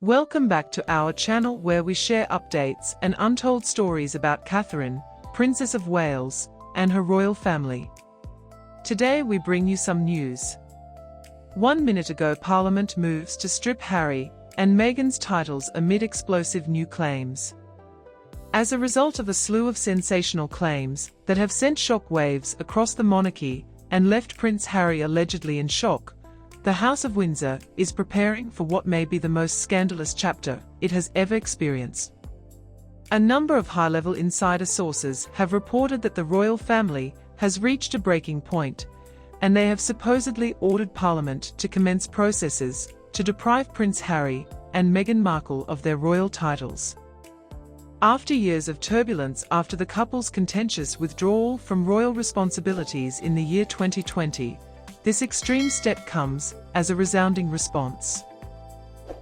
Welcome back to our channel where we share updates and untold stories about Catherine, Princess of Wales, and her royal family. Today we bring you some news. 1 minute ago, Parliament moves to strip Harry and Meghan's titles amid explosive new claims. As a result of a slew of sensational claims that have sent shockwaves across the monarchy and left Prince Harry allegedly in shock, the House of Windsor is preparing for what may be the most scandalous chapter it has ever experienced. A number of high-level insider sources have reported that the royal family has reached a breaking point, and they have supposedly ordered Parliament to commence processes to deprive Prince Harry and Meghan Markle of their royal titles. After years of turbulence after the couple's contentious withdrawal from royal responsibilities in the year 2020, this extreme step comes as a resounding response.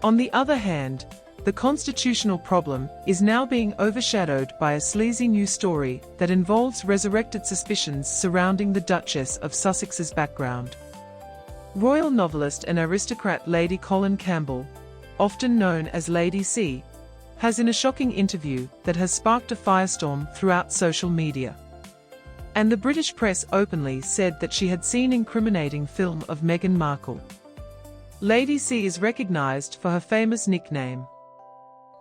On the other hand, the constitutional problem is now being overshadowed by a sleazy new story that involves resurrected suspicions surrounding the Duchess of Sussex's background. Royal novelist and aristocrat Lady Colin Campbell, often known as Lady C, has in a shocking interview that has sparked a firestorm throughout social media. And the British press openly said that she had seen incriminating film of Meghan Markle. Lady C is recognised for her famous nickname.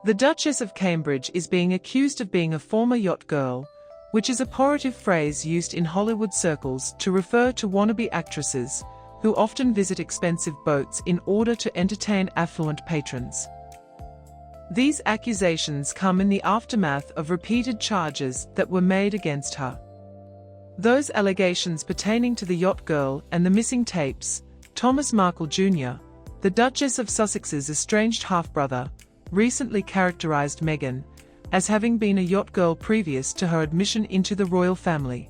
The Duchess of Cambridge is being accused of being a former yacht girl, which is a pejorative phrase used in Hollywood circles to refer to wannabe actresses who often visit expensive boats in order to entertain affluent patrons. These accusations come in the aftermath of repeated charges that were made against her. Those allegations pertaining to the yacht girl and the missing tapes. Thomas Markle Jr., the Duchess of Sussex's estranged half-brother, recently characterized Meghan as having been a yacht girl previous to her admission into the royal family.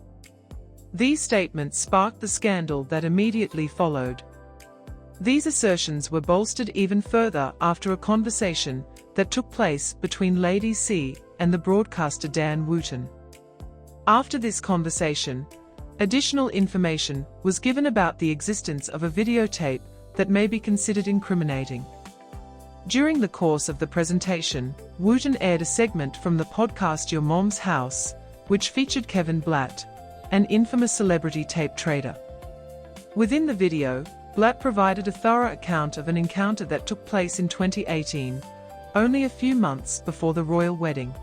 These statements sparked the scandal that immediately followed. These assertions were bolstered even further after a conversation that took place between Lady C and the broadcaster Dan Wootton. After this conversation, additional information was given about the existence of a videotape that may be considered incriminating. During the course of the presentation, Wootton aired a segment from the podcast Your Mom's House, which featured Kevin Blatt, an infamous celebrity tape trader. Within the video, Blatt provided a thorough account of an encounter that took place in 2018, only a few months before the royal wedding.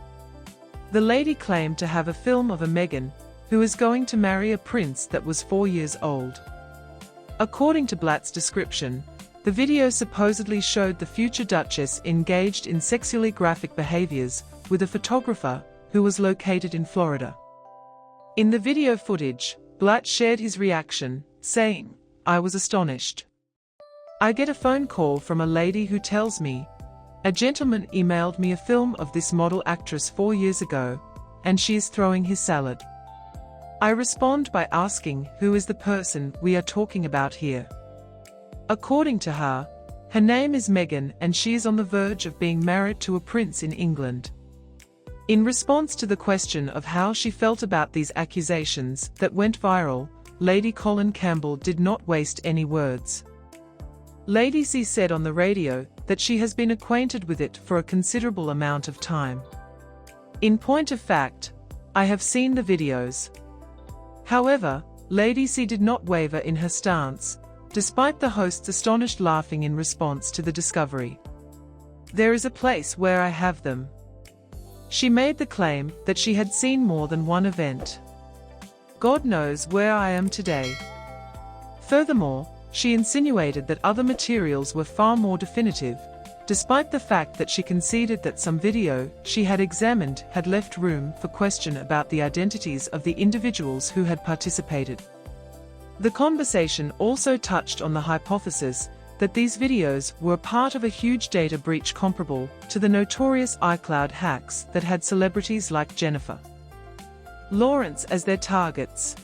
The lady claimed to have a film of a Meghan, who is going to marry a prince that was 4 years old. According to Blatt's description, the video supposedly showed the future Duchess engaged in sexually graphic behaviors with a photographer who was located in Florida. In the video footage, Blatt shared his reaction, saying, "I was astonished. I get a phone call from a lady who tells me, a gentleman emailed me a film of this model actress 4 years ago, and she is throwing his salad. I respond by asking who is the person we are talking about here. According to her, her name is Meghan and she is on the verge of being married to a prince in England." In response to the question of how she felt about these accusations that went viral, Lady Colin Campbell did not waste any words. Lady C said on the radio that she has been acquainted with it for a considerable amount of time. "In point of fact, I have seen the videos." However, Lady C did not waver in her stance, despite the host's astonished laughing in response to the discovery. "There is a place where I have them." She made the claim that she had seen more than one event. "God knows where I am today." Furthermore, she insinuated that other materials were far more definitive, despite the fact that she conceded that some video she had examined had left room for question about the identities of the individuals who had participated. The conversation also touched on the hypothesis that these videos were part of a huge data breach comparable to the notorious iCloud hacks that had celebrities like Jennifer Lawrence as their targets.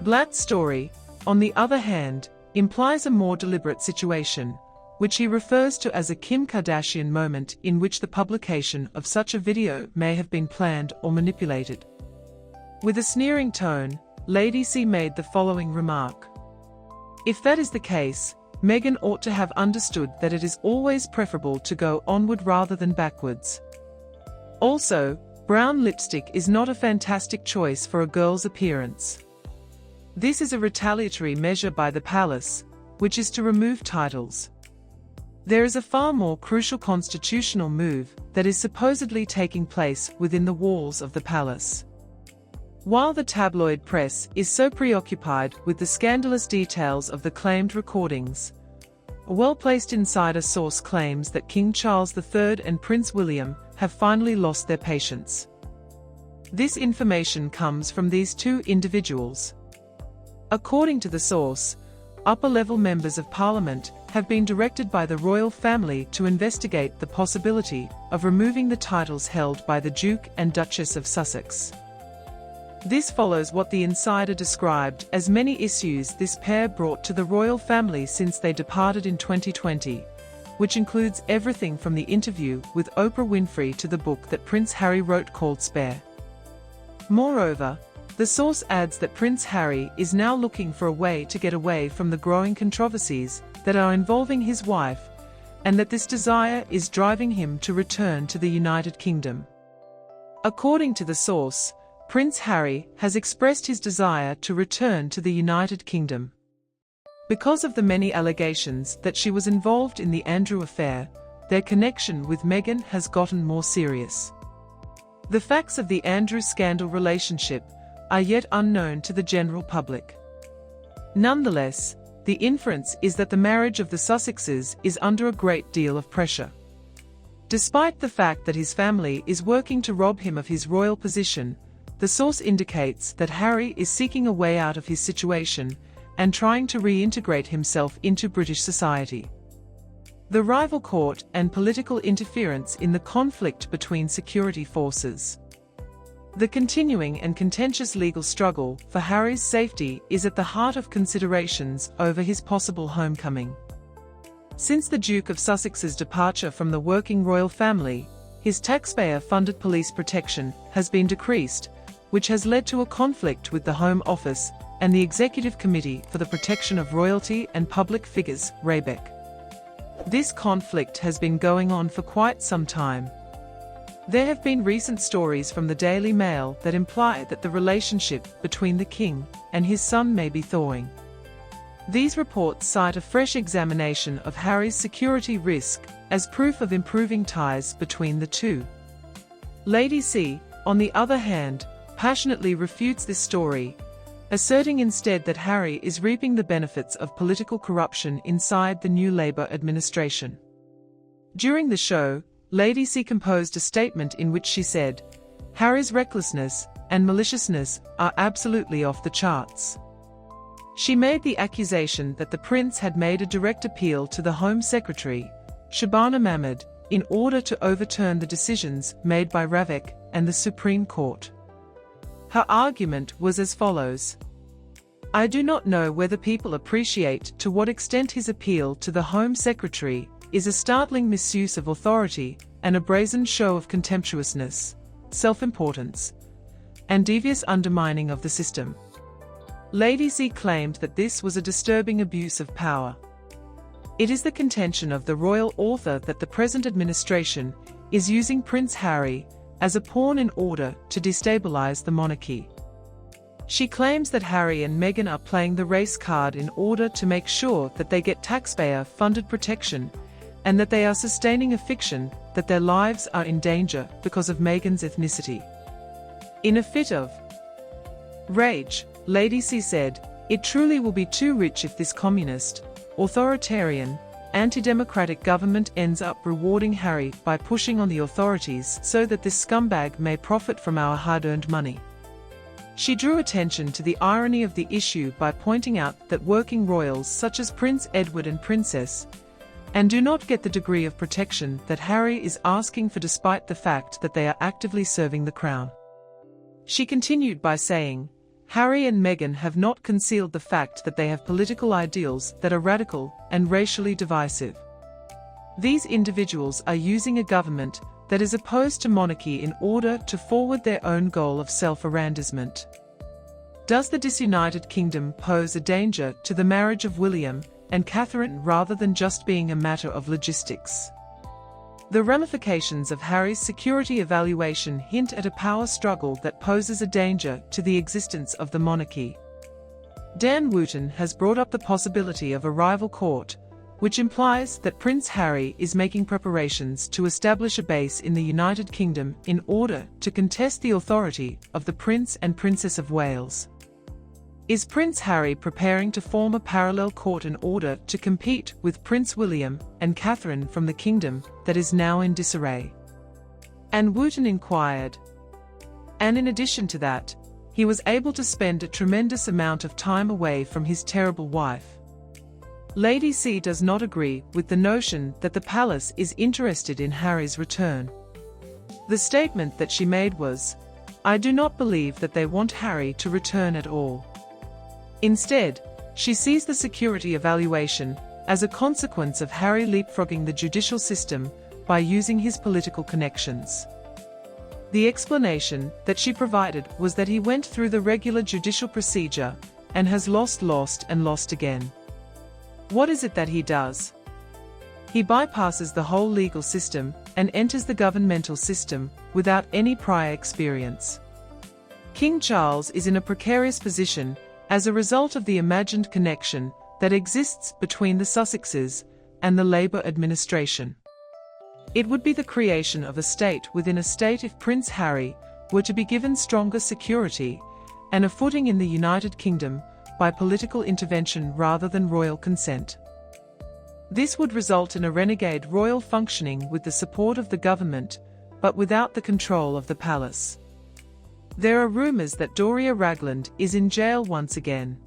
Blatt's story, on the other hand, implies a more deliberate situation, which he refers to as a Kim Kardashian moment in which the publication of such a video may have been planned or manipulated. With a sneering tone, Lady C made the following remark: "If that is the case, Meghan ought to have understood that it is always preferable to go onward rather than backwards. Also, brown lipstick is not a fantastic choice for a girl's appearance. This is a retaliatory measure by the palace, which is to remove titles. There is a far more crucial constitutional move that is supposedly taking place within the walls of the palace. While the tabloid press is so preoccupied with the scandalous details of the claimed recordings, a well-placed insider source claims that King Charles III and Prince William have finally lost their patience. This information comes from these two individuals. According to the source, upper-level members of Parliament have been directed by the royal family to investigate the possibility of removing the titles held by the Duke and Duchess of Sussex. This follows what the insider described as many issues this pair brought to the royal family since they departed in 2020, which includes everything from the interview with Oprah Winfrey to the book that Prince Harry wrote called Spare. Moreover, the source adds that Prince Harry is now looking for a way to get away from the growing controversies that are involving his wife, and that this desire is driving him to return to the United Kingdom. According to the source, Prince Harry has expressed his desire to return to the United Kingdom. Because of the many allegations that she was involved in the Andrew affair, their connection with Meghan has gotten more serious. The facts of the Andrew scandal relationship are yet unknown to the general public. Nonetheless, the inference is that the marriage of the Sussexes is under a great deal of pressure. Despite the fact that his family is working to rob him of his royal position, the source indicates that Harry is seeking a way out of his situation and trying to reintegrate himself into British society. The rival court and political interference in the conflict between security forces. The continuing and contentious legal struggle for Harry's safety is at the heart of considerations over his possible homecoming. Since the Duke of Sussex's departure from the working royal family, his taxpayer-funded police protection has been decreased, which has led to a conflict with the Home Office and the Executive Committee for the Protection of Royalty and Public Figures, RABEC. This conflict has been going on for quite some time. There have been recent stories from the Daily Mail that imply that the relationship between the king and his son may be thawing. These reports cite a fresh examination of Harry's security risk as proof of improving ties between the two. Lady C, on the other hand, passionately refutes this story, asserting instead that Harry is reaping the benefits of political corruption inside the new Labour administration. During the show, Lady C composed a statement in which she said, "Harry's recklessness and maliciousness are absolutely off the charts." She made the accusation that the prince had made a direct appeal to the Home Secretary, Shabana Mahmood, in order to overturn the decisions made by RABEC and the Supreme Court. Her argument was as follows. "I do not know whether people appreciate to what extent his appeal to the Home Secretary is a startling misuse of authority and a brazen show of contemptuousness, self-importance, and devious undermining of the system." Lady C claimed that this was a disturbing abuse of power. It is the contention of the royal author that the present administration is using Prince Harry as a pawn in order to destabilize the monarchy. She claims that Harry and Meghan are playing the race card in order to make sure that they get taxpayer-funded protection and that they are sustaining a fiction that their lives are in danger because of Meghan's ethnicity. In a fit of rage, Lady C said, "It truly will be too rich if this communist, authoritarian, anti-democratic government ends up rewarding Harry by pushing on the authorities so that this scumbag may profit from our hard-earned money." She drew attention to the irony of the issue by pointing out that working royals such as Prince Edward and Princess and do not get the degree of protection that Harry is asking for despite the fact that they are actively serving the crown. She continued by saying, "Harry and Meghan have not concealed the fact that they have political ideals that are radical and racially divisive. These individuals are using a government that is opposed to monarchy in order to forward their own goal of self-aggrandizement. Does the disunited kingdom pose a danger to the marriage of William and Catherine rather than just being a matter of logistics. The ramifications of Harry's security evaluation hint at a power struggle that poses a danger to the existence of the monarchy. Dan Wooten has brought up the possibility of a rival court, which implies that Prince Harry is making preparations to establish a base in the United Kingdom in order to contest the authority of the Prince and Princess of Wales. Is Prince Harry preparing to form a parallel court in order to compete with Prince William and Catherine from the kingdom that is now in disarray? And Wooten inquired. And in addition to that, he was able to spend a tremendous amount of time away from his terrible wife. Lady C does not agree with the notion that the palace is interested in Harry's return. The statement that she made was, "I do not believe that they want Harry to return at all." Instead, she sees the security evaluation as a consequence of Harry leapfrogging the judicial system by using his political connections. The explanation that she provided was that he went through the regular judicial procedure and has lost and lost again. What is it that he does? He bypasses the whole legal system and enters the governmental system without any prior experience. King Charles is in a precarious position as a result of the imagined connection that exists between the Sussexes and the Labour administration. It would be the creation of a state within a state if Prince Harry were to be given stronger security and a footing in the United Kingdom by political intervention rather than royal consent. This would result in a renegade royal functioning with the support of the government, but without the control of the palace. There are rumours that Doria Ragland is in jail once again.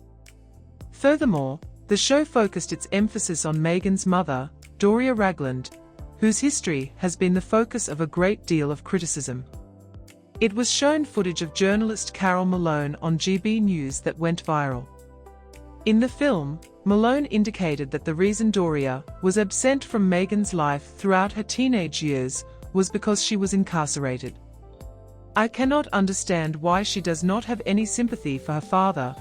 Furthermore, the show focused its emphasis on Meghan's mother, Doria Ragland, whose history has been the focus of a great deal of criticism. It was shown footage of journalist Carol Malone on GB News that went viral. In the film, Malone indicated that the reason Doria was absent from Meghan's life throughout her teenage years was because she was incarcerated. "I cannot understand why she does not have any sympathy for her father,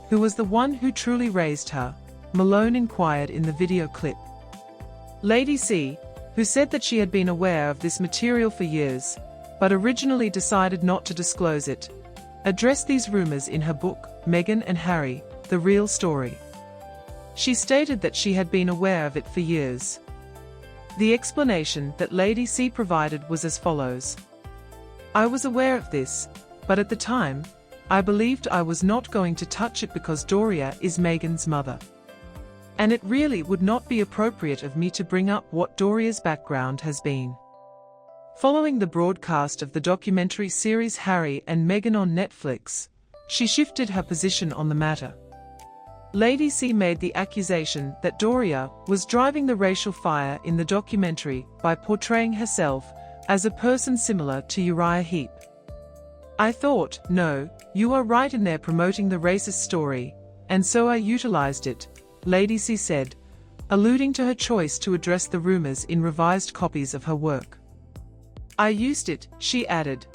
who was the one who truly raised her," Malone inquired in the video clip. Lady C, who said that she had been aware of this material for years, but originally decided not to disclose it, addressed these rumors in her book, Meghan and Harry, The Real Story. She stated that she had been aware of it for years. The explanation that Lady C provided was as follows. "I was aware of this, but at the time, I believed I was not going to touch it because Doria is Meghan's mother. And it really would not be appropriate of me to bring up what Doria's background has been." Following the broadcast of the documentary series Harry and Meghan on Netflix, she shifted her position on the matter. Lady C made the accusation that Doria was driving the racial fire in the documentary by portraying herself as a person similar to Uriah Heep. "I thought, no, you are right in there promoting the racist story, and so I utilized it," Lady C said, alluding to her choice to address the rumors in revised copies of her work. "I used it," she added.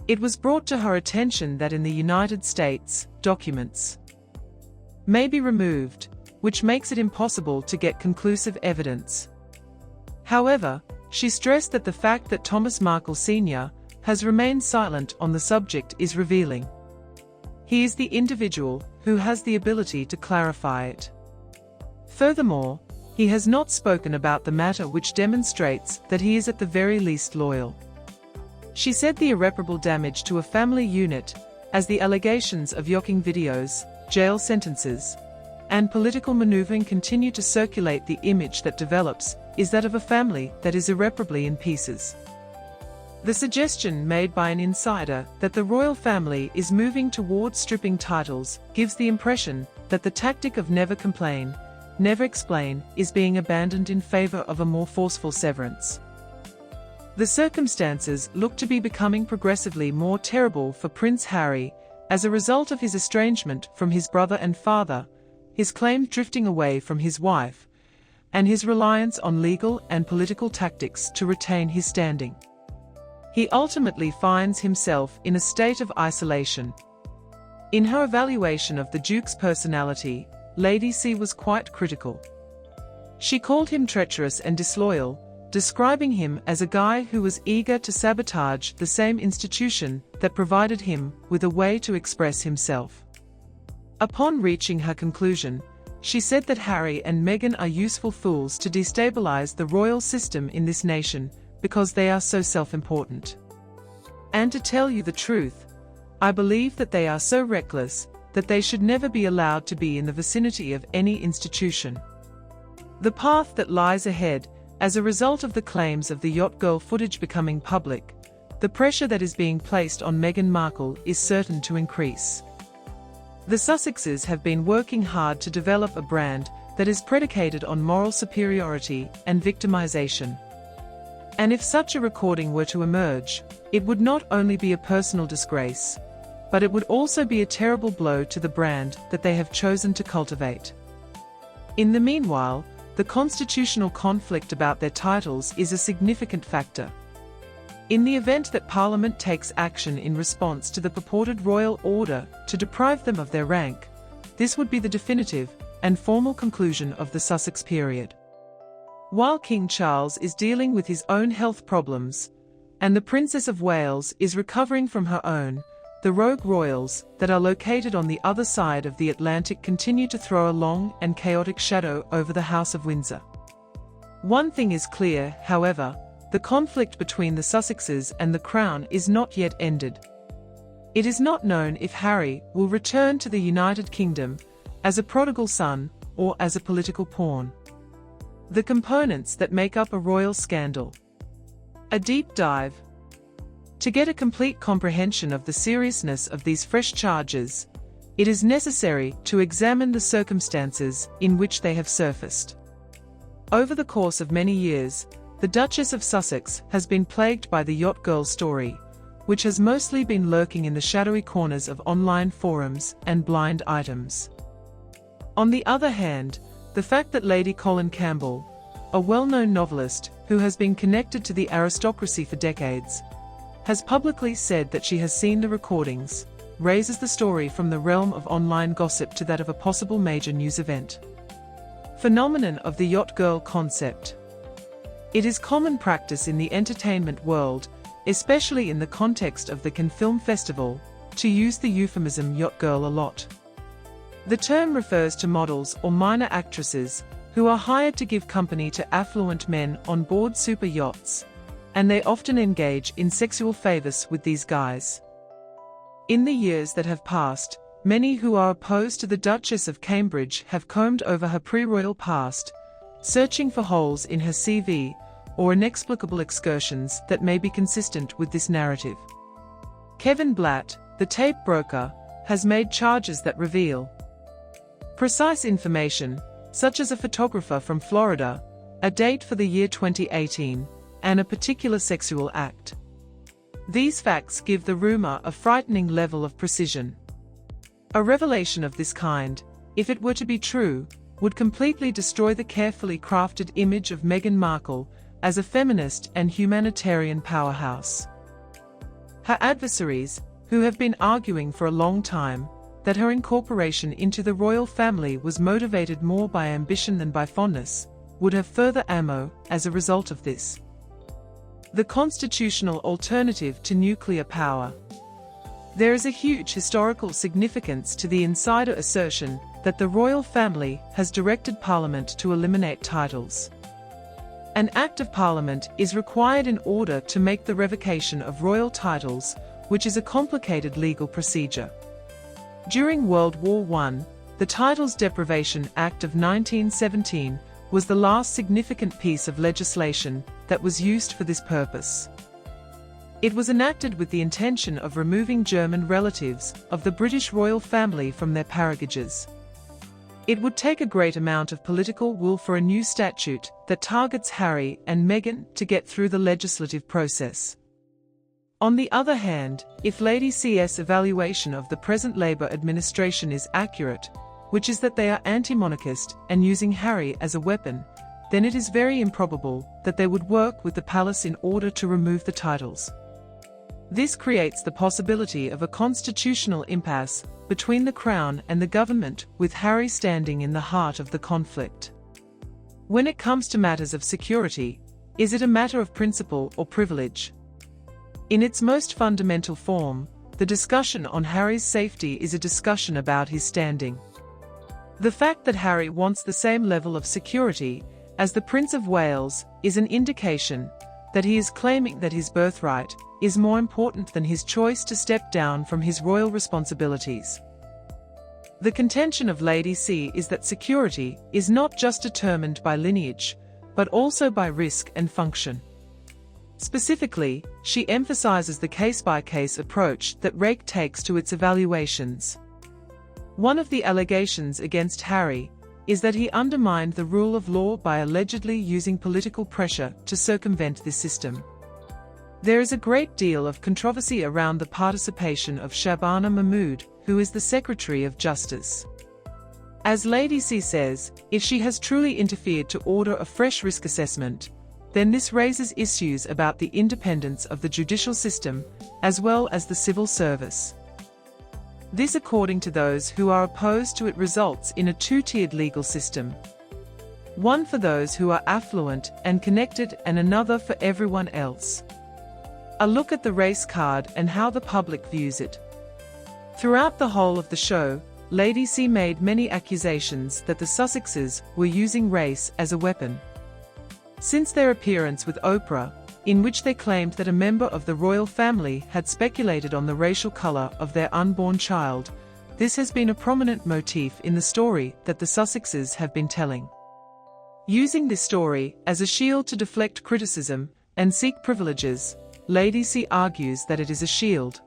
It was brought to her attention that in the United States, documents may be removed, which makes it impossible to get conclusive evidence. However, she stressed that the fact that Thomas Markle Sr. has remained silent on the subject is revealing. He is the individual who has the ability to clarify it. Furthermore, he has not spoken about the matter, which demonstrates that he is at the very least loyal. She said the irreparable damage to a family unit, as the allegations of yachting videos, jail sentences, and political maneuvering continue to circulate, the image that develops is that of a family that is irreparably in pieces. The suggestion made by an insider that the royal family is moving towards stripping titles gives the impression that the tactic of never complain, never explain is being abandoned in favor of a more forceful severance. The circumstances look to be becoming progressively more terrible for Prince Harry as a result of his estrangement from his brother and father, his claimed drifting away from his wife, and his reliance on legal and political tactics to retain his standing. He ultimately finds himself in a state of isolation. In her evaluation of the Duke's personality, Lady C was quite critical. She called him treacherous and disloyal, describing him as a guy who was eager to sabotage the same institution that provided him with a way to express himself. Upon reaching her conclusion, she said that Harry and Meghan are useful fools to destabilize the royal system in this nation because they are so self-important. And to tell you the truth, I believe that they are so reckless that they should never be allowed to be in the vicinity of any institution. The path that lies ahead, as a result of the claims of the yacht girl footage becoming public, the pressure that is being placed on Meghan Markle is certain to increase. The Sussexes have been working hard to develop a brand that is predicated on moral superiority and victimization. And if such a recording were to emerge, it would not only be a personal disgrace, but it would also be a terrible blow to the brand that they have chosen to cultivate. In the meanwhile, the constitutional conflict about their titles is a significant factor. In the event that Parliament takes action in response to the purported royal order to deprive them of their rank, this would be the definitive and formal conclusion of the Sussex period. While King Charles is dealing with his own health problems, and the Princess of Wales is recovering from her own, the rogue royals that are located on the other side of the Atlantic continue to throw a long and chaotic shadow over the House of Windsor. One thing is clear, however, the conflict between the Sussexes and the Crown is not yet ended. It is not known if Harry will return to the United Kingdom as a prodigal son or as a political pawn. The components that make up a royal scandal. A deep dive. To get a complete comprehension of the seriousness of these fresh charges, it is necessary to examine the circumstances in which they have surfaced. Over the course of many years, the Duchess of Sussex has been plagued by the yacht girl story, which has mostly been lurking in the shadowy corners of online forums and blind items. On the other hand, the fact that Lady Colin Campbell, a well-known novelist who has been connected to the aristocracy for decades, has publicly said that she has seen the recordings, raises the story from the realm of online gossip to that of a possible major news event. Phenomenon of the yacht girl concept. It is common practice in the entertainment world, especially in the context of the Cannes Film Festival, to use the euphemism yacht girl a lot. The term refers to models or minor actresses who are hired to give company to affluent men on board super yachts, and they often engage in sexual favors with these guys. In the years that have passed, many who are opposed to the Duchess of Cambridge have combed over her pre-royal past, searching for holes in her CV or inexplicable excursions that may be consistent with this narrative. Kevin Blatt, the tape broker, has made charges that reveal precise information, such as a photographer from Florida, a date for the year 2018, and a particular sexual act. These facts give the rumor a frightening level of precision. A revelation of this kind, if it were to be true, would completely destroy the carefully crafted image of Meghan Markle as a feminist and humanitarian powerhouse. Her adversaries, who have been arguing for a long time that her incorporation into the royal family was motivated more by ambition than by fondness, would have further ammo as a result of this. The constitutional alternative to nuclear power. There is a huge historical significance to the insider assertion that the royal family has directed Parliament to eliminate titles. An Act of Parliament is required in order to make the revocation of royal titles, which is a complicated legal procedure. During World War I, the Titles Deprivation Act of 1917 was the last significant piece of legislation that was used for this purpose. It was enacted with the intention of removing German relatives of the British royal family from their parentage. It would take a great amount of political will for a new statute that targets Harry and Meghan to get through the legislative process. On the other hand, if Lady C's evaluation of the present Labour administration is accurate, which is that they are anti-monarchist and using Harry as a weapon, then it is very improbable that they would work with the palace in order to remove the titles. This creates the possibility of a constitutional impasse between the Crown and the government, with Harry standing in the heart of the conflict. When it comes to matters of security, is it a matter of principle or privilege? In its most fundamental form, the discussion on Harry's safety is a discussion about his standing. The fact that Harry wants the same level of security as the Prince of Wales is an indication that he is claiming that his birthright is more important than his choice to step down from his royal responsibilities. The contention of Lady C is that security is not just determined by lineage, but also by risk and function. Specifically, she emphasizes the case-by-case approach that Rake takes to its evaluations. One of the allegations against Harry is that he undermined the rule of law by allegedly using political pressure to circumvent this system. There is a great deal of controversy around the participation of Shabana Mahmood, who is the Secretary of Justice. As Lady C says, if she has truly interfered to order a fresh risk assessment, then this raises issues about the independence of the judicial system, as well as the civil service. This, according to those who are opposed to it, results in a two-tiered legal system. One for those who are affluent and connected, and another for everyone else. A look at the race card and how the public views it. Throughout the whole of the show, Lady C made many accusations that the Sussexes were using race as a weapon. Since their appearance with Oprah, in which they claimed that a member of the royal family had speculated on the racial color of their unborn child, this has been a prominent motif in the story that the Sussexes have been telling. Using this story as a shield to deflect criticism and seek privileges, Lady C argues that it is a shield.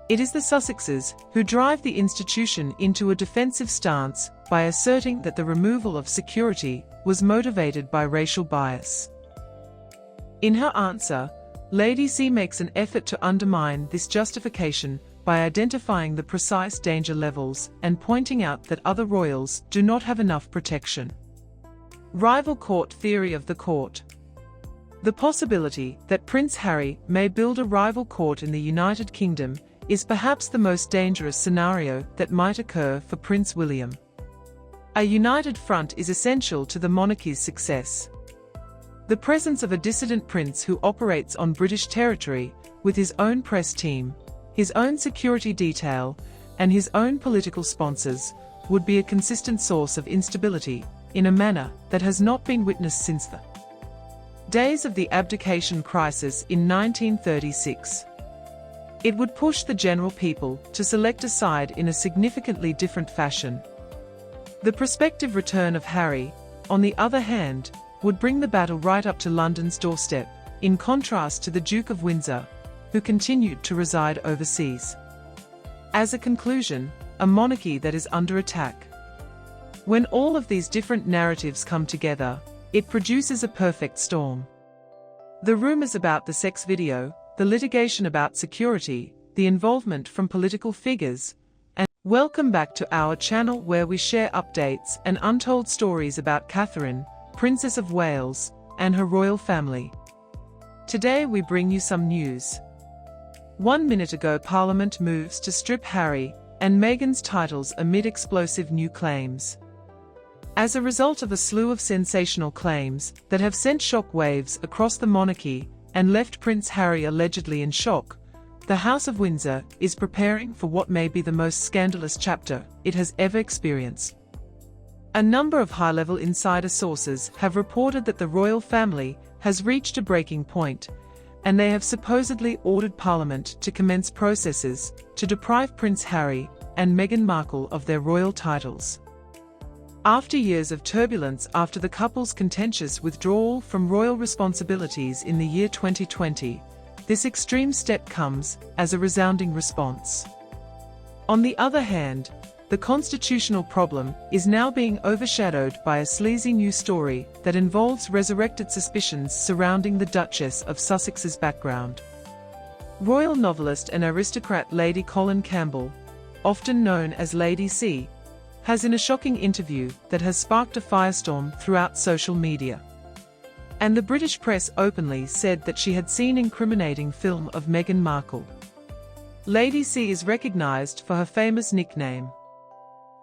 It is the Sussexes who drive the institution into a defensive stance by asserting that the removal of security was motivated by racial bias. In her answer, Lady C makes an effort to undermine this justification by identifying the precise danger levels and pointing out that other royals do not have enough protection. Rival court theory of the court. The possibility that Prince Harry may build a rival court in the United Kingdom is perhaps the most dangerous scenario that might occur for Prince William. A united front is essential to the monarchy's success. The presence of a dissident prince who operates on British territory, with his own press team, his own security detail, and his own political sponsors, would be a consistent source of instability, in a manner that has not been witnessed since the days of the abdication crisis in 1936. It would push the general people to select a side in a significantly different fashion. The prospective return of Harry, on the other hand, would bring the battle right up to London's doorstep, in contrast to the Duke of Windsor, who continued to reside overseas. As a conclusion, a monarchy that is under attack. When all of these different narratives come together, it produces a perfect storm. The rumors about the sex video, the litigation about security, the involvement from political figures, and welcome back to our channel where we share updates and untold stories about Catherine, Princess of Wales, and her royal family. Today we bring you some news. 1 minute ago, Parliament moves to strip Harry and Meghan's titles amid explosive new claims. As a result of a slew of sensational claims that have sent shock waves across the monarchy and left Prince Harry allegedly in shock, the House of Windsor is preparing for what may be the most scandalous chapter it has ever experienced. A number of high-level insider sources have reported that the royal family has reached a breaking point, and they have supposedly ordered Parliament to commence processes to deprive Prince Harry and Meghan Markle of their royal titles. After years of turbulence after the couple's contentious withdrawal from royal responsibilities in the year 2020, this extreme step comes as a resounding response. On the other hand, the constitutional problem is now being overshadowed by a sleazy new story that involves resurrected suspicions surrounding the Duchess of Sussex's background. Royal novelist and aristocrat Lady Colin Campbell, often known as Lady C, has in a shocking interview that has sparked a firestorm throughout social media. And the British press openly said that she had seen incriminating film of Meghan Markle. Lady C is recognized for her famous nickname.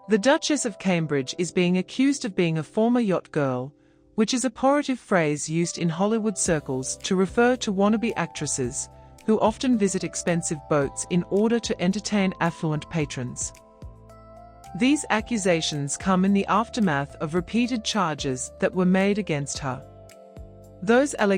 The Duchess of Cambridge is being accused of being a former yacht girl, which is a pejorative phrase used in Hollywood circles to refer to wannabe actresses, who often visit expensive boats in order to entertain affluent patrons. These accusations come in the aftermath of repeated charges that were made against her. Those allegations